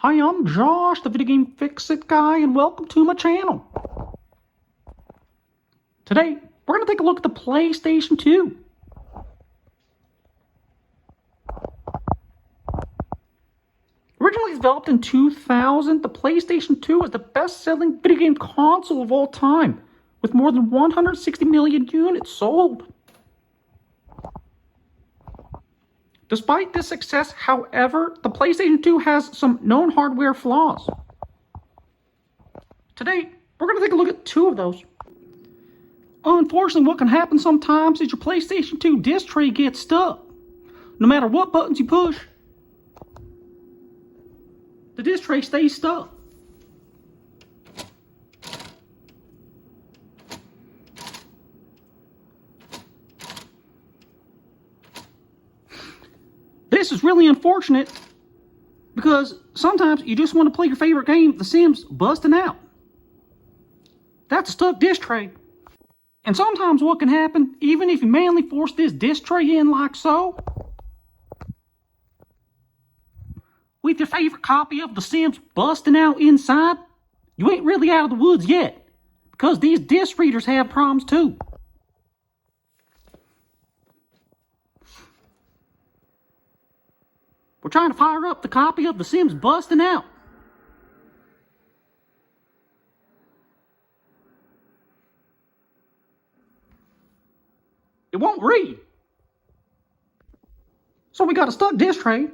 Hi, I'm Josh, the Video Game Fix-It guy, and welcome to my channel. Today, we're going to take a look at the PlayStation 2. Originally developed in 2000, the PlayStation 2 is the best-selling video game console of all time, with more than 160 million units sold. Despite this success, however, the PlayStation 2 has some known hardware flaws. Today, we're going to take a look at two of those. Unfortunately, what can happen sometimes is your PlayStation 2 disc tray gets stuck. No matter what buttons you push, the disc tray stays stuck. This is really unfortunate because sometimes you just want to play your favorite game, The Sims, busting out. That's a stuck disc tray. And sometimes what can happen, even if you manually force this disc tray in like so, with your favorite copy of The Sims busting out inside, you ain't really out of the woods yet, because these disc readers have problems too. We're trying to fire up the copy of The Sims busting out. It won't read. So we got a stuck disc tray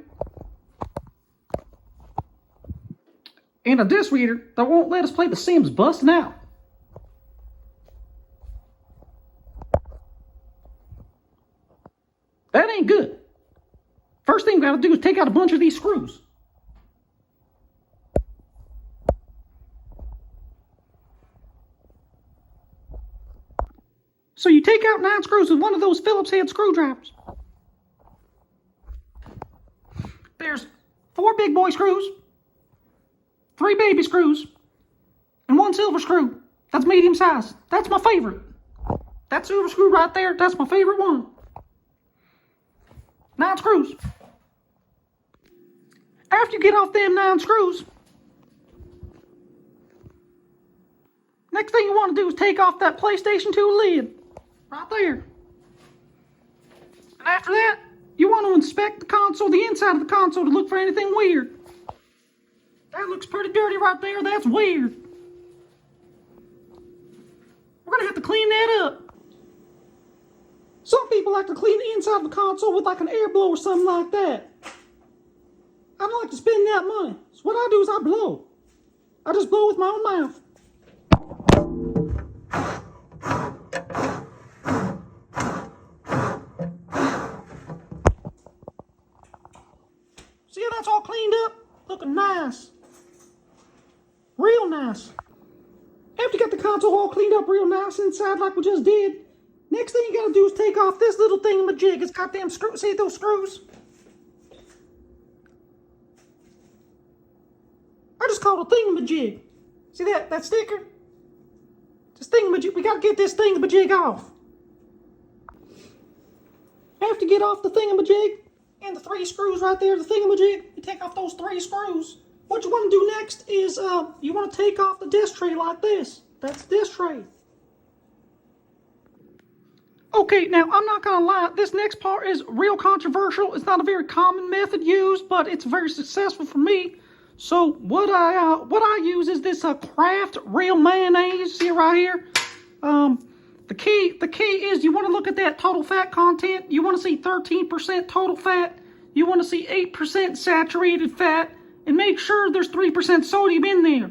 and a disc reader that won't let us play The Sims busting out. That ain't good. First thing we gotta do is take out a bunch of these screws. So you take out 9 screws with one of those Phillips head screwdrivers. There's 4 big boy screws, 3 baby screws, and 1 silver screw. That's medium size. That's my favorite. That silver screw right there, that's my favorite one. 9 screws. After you get off them 9 screws, next thing you want to do is take off that PlayStation 2 lid. Right there. And after that, you want to inspect the console, the inside of the console, to look for anything weird. That looks pretty dirty right there. That's weird. We're going to have to clean that up. Some people like to clean the inside of the console with like an air blow or something like that. I don't like to spend that money. So what I do is I blow. I just blow with my own mouth. See how that's all cleaned up? Looking nice. Real nice. After you got the console all cleaned up real nice inside like we just did, next thing you gotta do is take off this little thingamajig. It's got them screws. See those screws? I just call it a thingamajig. See that sticker? This thingamajig. We gotta get this thingamajig off. After you get off the thingamajig and the 3 screws right there, the thingamajig, you take off those 3 screws. What you want to do next is you want to take off the disc tray like this. That's the disc tray. Okay, now I'm not gonna lie, this next part is real controversial. It's not a very common method used, but it's very successful for me. So what I use is this Kraft real mayonnaise. See it right here. The key is you want to look at that total fat content. You want to see 13% total fat. You want to see 8% saturated fat, and make sure there's 3% sodium in there.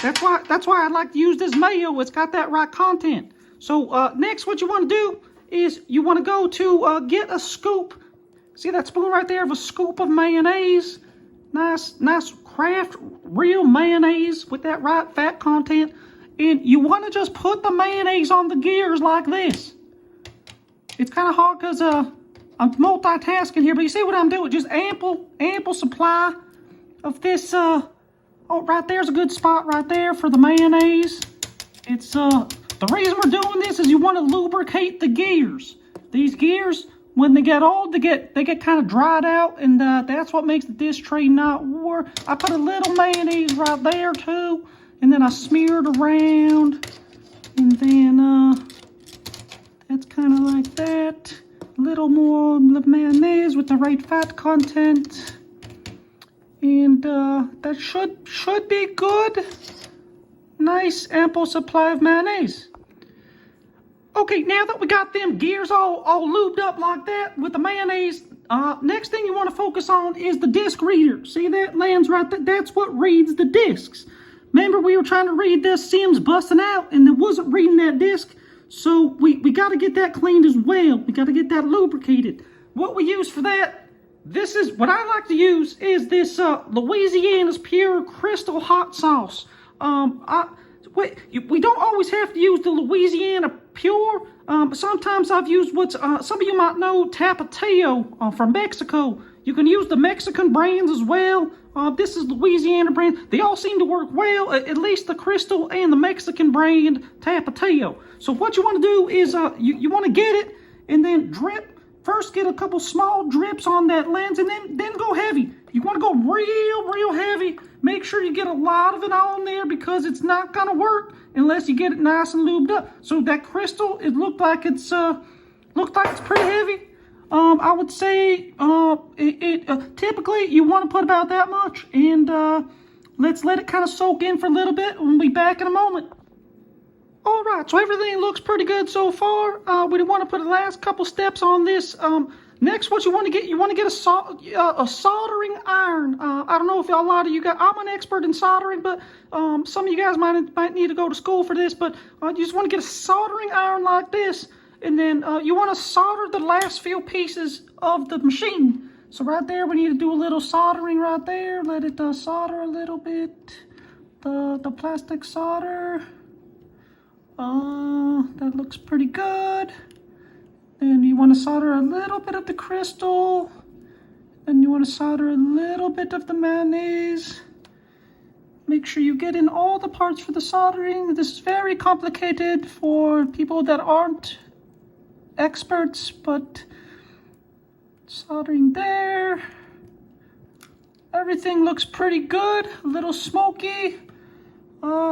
That's why I like to use this mayo. It's got that right content. So next, what you want to do is you want to go to get a scoop. See that spoon right there of a scoop of mayonnaise. Nice Kraft real mayonnaise with that right fat content. And you want to just put the mayonnaise on the gears like this. It's kind of hard because I'm multitasking here, but you see what I'm doing? Just ample supply of this. Oh, right there's a good spot right there for the mayonnaise. It's the reason we're doing this is you want to lubricate the gears. These gears when they get old, they get kind of dried out, and that's what makes the disc tray not work. I put a little mayonnaise right there too, and then I smear it around, and then that's kind of like that. A little more mayonnaise with the right fat content, and that should be good. Nice ample supply of mayonnaise. Okay, now that we got them gears all lubed up like that with the mayonnaise, next thing you want to focus on is the disc reader. See that lands right there? That's what reads the discs. Remember, we were trying to read this Sims busting out, and it wasn't reading that disc. So we got to get that cleaned as well. We got to get that lubricated. What we use for that, this is what I like to use, is this Louisiana's Pure Crystal Hot Sauce. We don't always have to use the Louisiana Pure. Sometimes I've used what's some of you might know, Tapatio from Mexico. You can use the Mexican brands as well. This is Louisiana brand. They all seem to work well, at least the Crystal and the Mexican brand Tapatio. So what you want to do is you want to get it and then drip. First get a couple small drips on that lens, and then go heavy. You want to go real heavy. Make sure you get a lot of it on there, because it's not gonna work unless you get it nice and lubed up. So that crystal, it looked like it's pretty heavy. I would say typically you want to put about that much, and let's let it kind of soak in for a little bit. We'll be back in a moment. All right, so everything looks pretty good so far. We want to put the last couple steps on this. Next, what you want to get a soldering iron. I don't know if a lot of you guys, I'm an expert in soldering, but some of you guys might need to go to school for this, but you just want to get a soldering iron like this, and then you want to solder the last few pieces of the machine. So right there, we need to do a little soldering right there. Let it solder a little bit. The plastic solder. That looks pretty good. Then you want to solder a little bit of the crystal. Then you want to solder a little bit of the mayonnaise. Make sure you get in all the parts for the soldering. This is very complicated for people that aren't experts, but soldering there. Everything looks pretty good. A little smoky.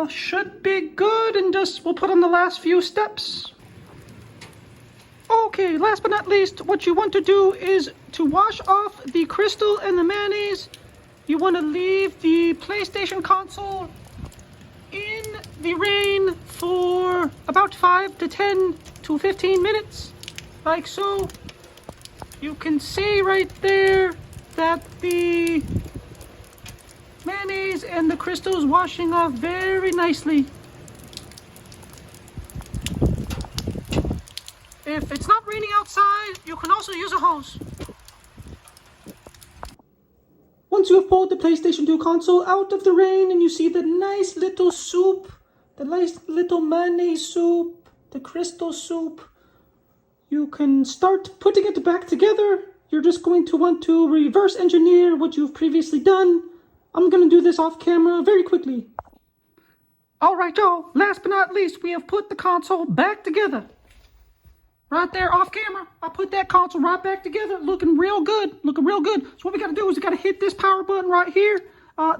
Should be good, and we'll put on the last few steps. Okay, last but not least, what you want to do is to wash off the crystal and the mayonnaise. You want to leave the PlayStation console in the rain for about 5 to 10 to 15 minutes, like so. You can see right there that the mayonnaise and the crystal is washing off very nicely. If it's not raining outside, you can also use a hose. Once you have pulled the PlayStation 2 console out of the rain and you see the nice little soup, the nice little mayonnaise soup, the crystal soup, you can start putting it back together. You're just going to want to reverse engineer what you've previously done. I'm going to do this off camera very quickly. Alright y'all, last but not least, we have put the console back together. Right there off camera, I put that console right back together, looking real good, So what we got to do is we got to hit this power button right here.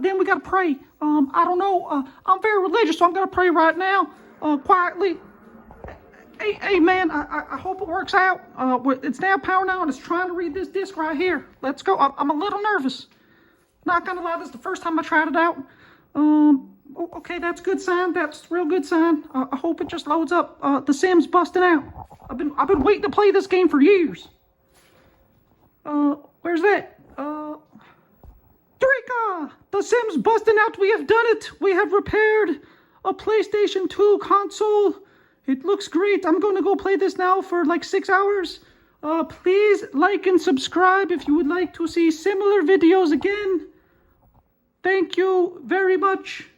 Then we got to pray. I don't know, I'm very religious, so I'm going to pray right now, quietly. Hey man, I hope it works out. It's now power now, and it's trying to read this disc right here. Let's go. I'm a little nervous. Not gonna lie, this is the first time I tried it out. Okay, that's good sign. That's real good sign. I hope it just loads up. The Sims busting out. I've been waiting to play this game for years. Where's that? Eureka! The Sims busting out. We have done it. We have repaired a PlayStation 2 console. It looks great. I'm going to go play this now for like 6 hours. Please like and subscribe if you would like to see similar videos again. Thank you very much.